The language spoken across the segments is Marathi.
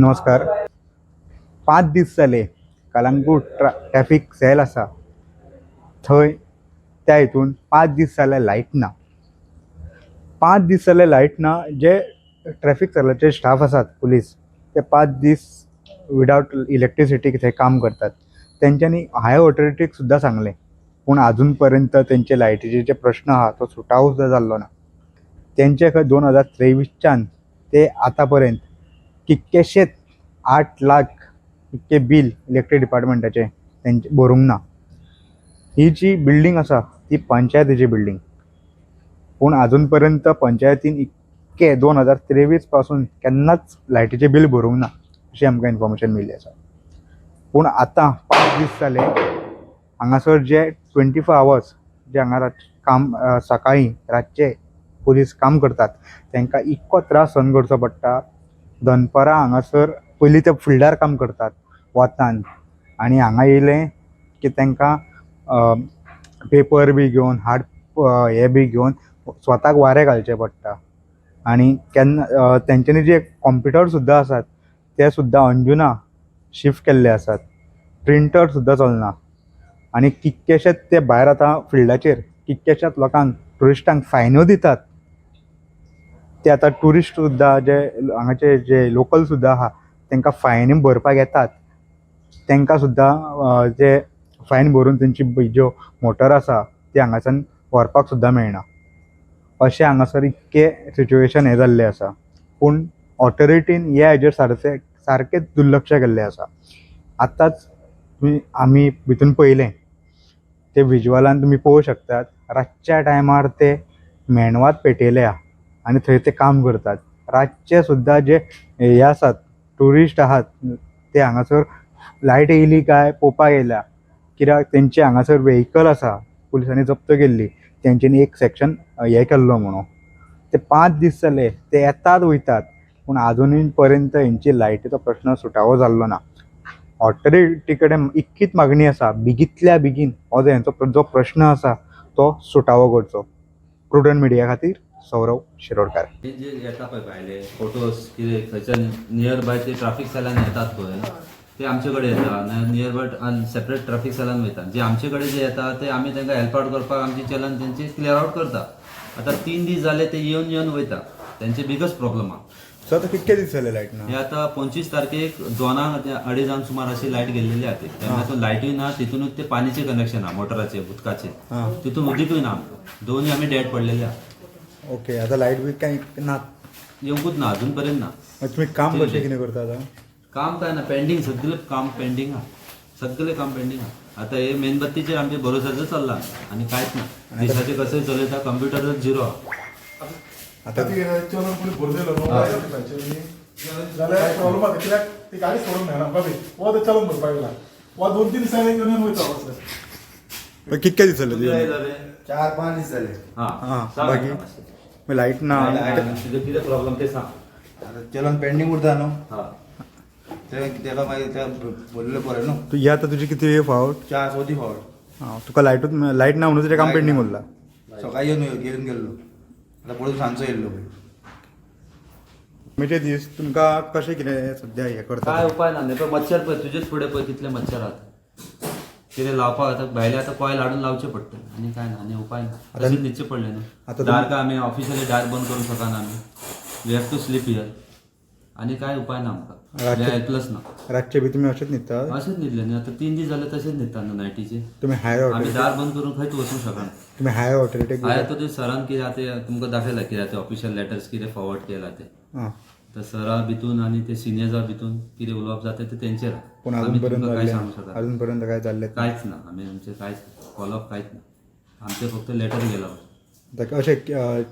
नमस्कार. 5 दीस जाले कलंगूट ट्रॅफिक सेल आसा थंय त्या हितून 5 दीस जाले लायट ना. 5 दीस जाले लायट ना. जे ट्रॅफिक सेलाचे स्टाफ आसात पुलीस ते 5 दीस विदाउट इलेक्ट्रिसिटी थंय काम करतात. तेंच्यांनी हायर ऑथॉरिटीक सुद्दां सांगलें पूण अजून पर्यंत तेंचे लायटीचे जे प्रश्न आहा तो सुटावो सुद्दां जाल्लो ना. तेंचे खंय 2023च्यान ते आतां पर्यंत कितकेशेच 8 लाख इतके बिल इलेक्ट्रीक डिपार्टमेंटाचे तेंचे भरूंक ना. ही जी बिल्डींग आसा ती पंचायतीची बिल्डींग पूण अजून पर्यंत पंचायतीन इतके 2023 पासून केन्नाच लायटीचे बिल भरूंक ना अशी आमकां इन्फॉर्मेशन मेळिल्ली आसा. पूण आतां 5 दीस जाले हांगासर जे 24 आवर्स जे हांगा काम सकाळीं रातचे पुलीस काम करतात तांकां इतको त्रास सहन करचो पडटा. दनपारां हांगासर पयलीं ते फिल्डार काम करतात वतान आनी हांगा येयले की तांकां पेपर बी घेवन हे बी घेवन स्वताक वारें घालचें पडटा. आनी केन्ना तेंच्यांनी जे कॉम्प्युटर सुद्दां आसात ते सुद्दां अंजुना शिफ्ट केल्ले आसात. प्रिंटर सुद्दां चलना आनी कितकेशेच ते भायर आतां फिल्डाचेर कितकेशाच लोकांक ट्युरिस्टांक फायनो दितात. ते आतां ट्युरिस्ट सुद्दां जे हांगाचे जे लोकल सुद्दां आहा तांकां फायनी भरपाक येतात. तांकां सुद्दां जे फायन भरून तेंची ज्यो मोटर आसा ती हांगासान व्हरपाक सुद्दां मेळना. अशें हांगासर इतके सिच्युएशन हें जाल्लें आसा. पूण ऑथॉरिटीन ह्या हेजेर सारकेंच दुर्लक्ष केल्लें आसा. आतांच आमी भितून पयलें ते विज्युअलान तुमी पळोवंक शकतात. रातच्या टायमार ते मेणवात पेटयल्या आनी थंय ते काम करतात. रातचे सुद्दां जे हे आसात ट्युरिस्ट आहात ते हांगासर लायट येयली काय पळोवपाक येयल्या. कित्याक तेंचे हांगासर व्हेहिकल आसा पुलिसांनी जप्त केल्ली तेंच्यांनी एक सेक्शन हे केल्लो म्हणून. ते 5 दीस जाले ते येतात वयतात पूण अजुनूय पर्यंत हेंची लायटीचो प्रश्न सुटावो जाल्लो ना. ऑथॉरिटी कडेन इतकीच मागणी आसा बेगींतल्या बेगीन हो जो प्रश्न आसा तो सुटावो करचो. प्रुडंट मिडिया खातीर सौरव शिरोडकार. जे येता पळय भायले फोटोज कितें खंयच्या नियर बाय ते ट्राफीक सेलान येतात पळय ते आमचे कडेन येता. नियर बाय सेपरेट ट्राफीक सेलान वयता. जे आमचे कडेन जे येता ते आमी तांकां हेल्प आवट करपाक आमचे चलन तेंचे क्लियर आवट करता. आतां 3 दीस जाले ते येवन वयता. तेंचे बिगस्ट प्रॉब्लम आहा. सो आतां कितके दीस जाले लायट ना? हे आतां 25 तारखेक 2:30 सुमार अशी लायट गेल्लेली आहा. तेन्नासून लायटूय ना. तितूनच ते पाणीचे कनेक्शन आहा मोटराचे उदकाचे. तितून उदीकूय ना आमकां. दोनूय आमी डेड पडलेले आहा. ओके. आतां लायट बी कांय ना येवंकूच ना अजून पर्यंत ना. तुमी काम कशें कितें करता आतां? काम काय ना पेंडींग सगळें काम पेंडींग आहा. सगळें काम पेंडींग आहा. आतां हे मेणबत्तीचेर आमचे भरोसाचो चल्ला आनी कांयच ना. दिसाचे कशें चलयता कंप्युटरच झिरो आहा. आतां चलन कोणी भरलेलो जाल्यार प्रॉब्लम आसा. कित्याक ती गाडी सोडूंक मेळना आमकां बी. वो ते चलन भरपाक येयला. वो 2-3 दिसांनी घेवन वयता. कितके दीस जाले? 4-5 दीस जाले. बाकी लायट ना. कितें प्रॉब्लम ते सांग. चलन पेंडींग उरता न्हू. हा तेका मागीर ते भरलेले पळय न्हू. तू या आतां तुजी किती फावट? 4-4 फावट. तुका लायट ना म्हणून तुजें काम पेंडींग उरलां. सकाळी घेवन गेल्लो. आतां परत सांजचो येयल्लो. म्हणजे दीस तुमकां कशें कितें सद्या हें करता? काय उपाय ना. पळय मच्छर पळय तुजेच फुडें पळय कितले मच्छर आहात. कितें लावपाक आतां भायले आतां कॉयल हाडून लावचे पडटा आनी काय ना. आनी उपाय ना. तशेंच न्हिदचे पडले न्हू. डार्क आमी ऑफिशियली डार्क बंद करूंक शकना आमी. We have to sleep here. आनी काय उपाय ना आमकां. हेल्पलेस ना. रातचे बी तुमी अशेंच न्हिदता? अशेंच न्हिदले न्ही. आतां 3 दीस जाले तशेंच न्हिदता न्हू नायटीचे. तुमी हायर आमी ऑथॉरिटी दार बंद करून खंयच वचूंक शकना. तुमी हायर ऑथॉरिटीक हांवें तो सरान कितें आतां तुमकां दाखयला कितें आतां ऑफिशियल लेटर्स कितें फॉरवर्ड केला ते. तर सरा भितून आनी ते सिनियर्सा भितून कितें उलोवप जाता ते तेंचेर. पूण आमी अजून पर्यंत तुमकां कांय जाल्लें सांगूंक शकना. अजून पर्यंत काय जाल्लें कांयच ना. आमी आमचें कांयच फॉलोअप कांयच ना. आमचें फक्त लेटर गेला. अशें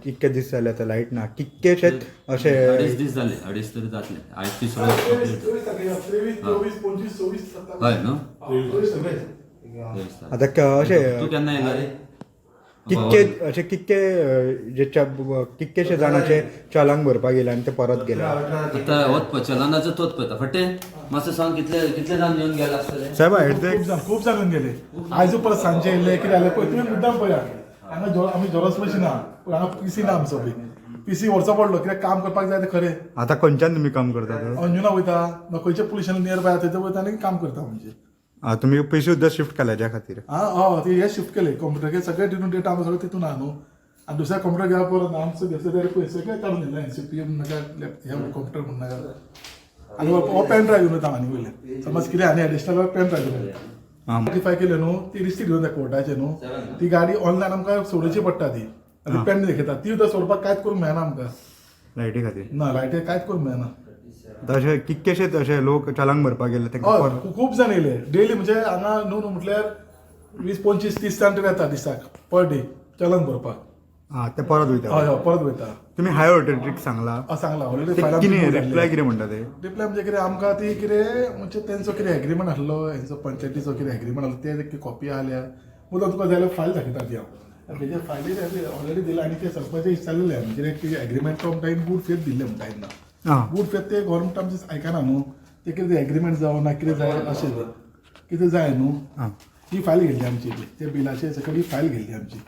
कितके दीस जाले आतां लायट ना? कितकेशेच अशें 2.5 दीस जाले. 2.5 तरी जातले. आयज तिसरो 23, 24, 25, 26, 27. हय न्हू. आतां अशें तूं केन्ना येयला रे? कितकेशे जाणांचे चलान भरपाक गेले आनी ते परत गेले. आतां होच पळय चलनाचो तोच पळयता. फटे मातसो सांग कितले जाण येवन गेले आसतले? साहेब खूब जाण गेले. आयज परत सांजचे येयले कितें जालें पळय तुमी मुद्दाम पळया. हांगा आमी जोरस बशी ना. पूण हांगा पीसी ना आमचो बी. पीसी व्हरचो पडलो कित्याक काम करपाक जाय तें खरें आता खंयच्यान तुम्ही काम करतात अंजुना वयता ना खंयच्या पोलिशन नियर बाय थंय वयता आनी काम करता म्हणजे तुम्ही पयशे सुद्धा शिफ्ट केल्या त्या खातीर हय ते हे शिफ्ट केले कंप्युटर सगळे तितून डेटा आमचो सगळं तितून आहा न्हू आनी दुसऱ्या कंप्युटर घेवप परत आमचो घेतले पयशे सगळे काडून दिले CPM नाका हे कंप्युटर म्हणून नाका आनी हो पेन ड्रायव्ह घेवन येता आनी वयले समज कितें आनी एडिशनल पेन ड्रायव्ह घेवन येता मॉडिफाय केले न्हू ती रिसीट घेवन त्या कोर्टाचे न्हू ती गाडी ऑनलायन आमकां सोडची पडटा ती आनी पेन दाखयता ती सुद्दां सोडपाक कांयच करूंक मेळना आमकां लायटी खातीर ना लायटी कांयच करूंक मेळना तशे कितकेशेच अशे लोक चलांक भरपाक गेले तांकां हय खूब जाण येयले डेली म्हणजे हांगा न्हू म्हटल्यार 20-25-30 जाण तरी येता दिसाक पर डे चलन भरपाक ते परत वयता हय हय परत वयता तुम्ही हायर ऑथॉरिटीक सांगला सांगला ऑलरेडी कितें रिप्लाय कितें म्हणटा ते रिप्लाय म्हणजे कितें आमकां ती कितें म्हणजे तेंचो कितें एग्रीमेंट आसलो हेंचो पंचायतीचो कितें एग्रीमेंट आसलो ते कॉपी आल्या मुलं तुका जाय जाल्यार फायल दाखयता ती हांव तेजे फायली ऑलरेडी दिला आनी ते सरपंच विचारलेले म्हणजे एग्रीमेंट तो म्हणटा गूड फेथ दिल्ले म्हणटा तेन्ना गूड फेथ ते गव्हर्मेंट आमचे आयकना न्हू ते कितें एग्रीमेंट जावं ना कितें जाय अशें कितें जाय न्हू ही फायल घेतली आमची ते बिलाचे सकयल ही फायल घेतली आमची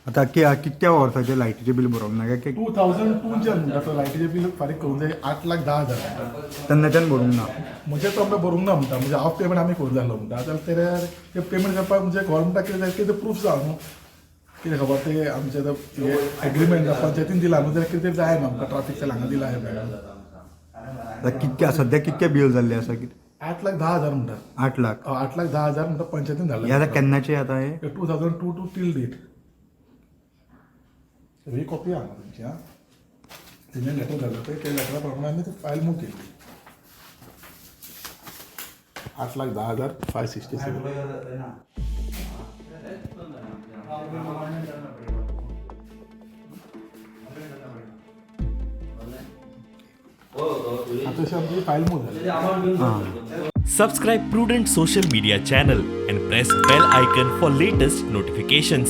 आता कितक्या वर्साचे लायटीचे बील भरोवंक ना 2002 म्हणटा तो लायटीचे बील फारीक करूंक जाय 8,10,000 तेन्नाच्यान भरूंक ना म्हणजे तो आमकां भरूंक ना म्हणटा म्हणजे हाफ पेमेंट आमी करूंक जाय म्हणटा जाल्यार ते पेमेंट करपाक म्हणजे गव्हर्मेंटाक कितें जाय कितें प्रूफ जाय न्हू कितें खबर ते आमचे एग्रीमेंट पंचायतीन दिला न्हू जाल्यार कितें जाय न्हू आमकां ट्राफीक सेल हांगा दिला हे आता कितके सध्या कितके बिल जाल्ले आसा कितें 8,10,000 म्हणटा 8 लाख 8,10,000 म्हणटा पंचायतीन हे धाडला आता केन्नाचे आता हे 2002 टू टील डेट ही कॉपी हांगा तुमची तिने लेटर धाडला पळय त्या लेटरा प्रमाणे आमी ती फायल मूव केली 8,10,567 तशी आमची फायल मूव झाली Subscribe Prudent social media channel and press bell icon for latest notifications.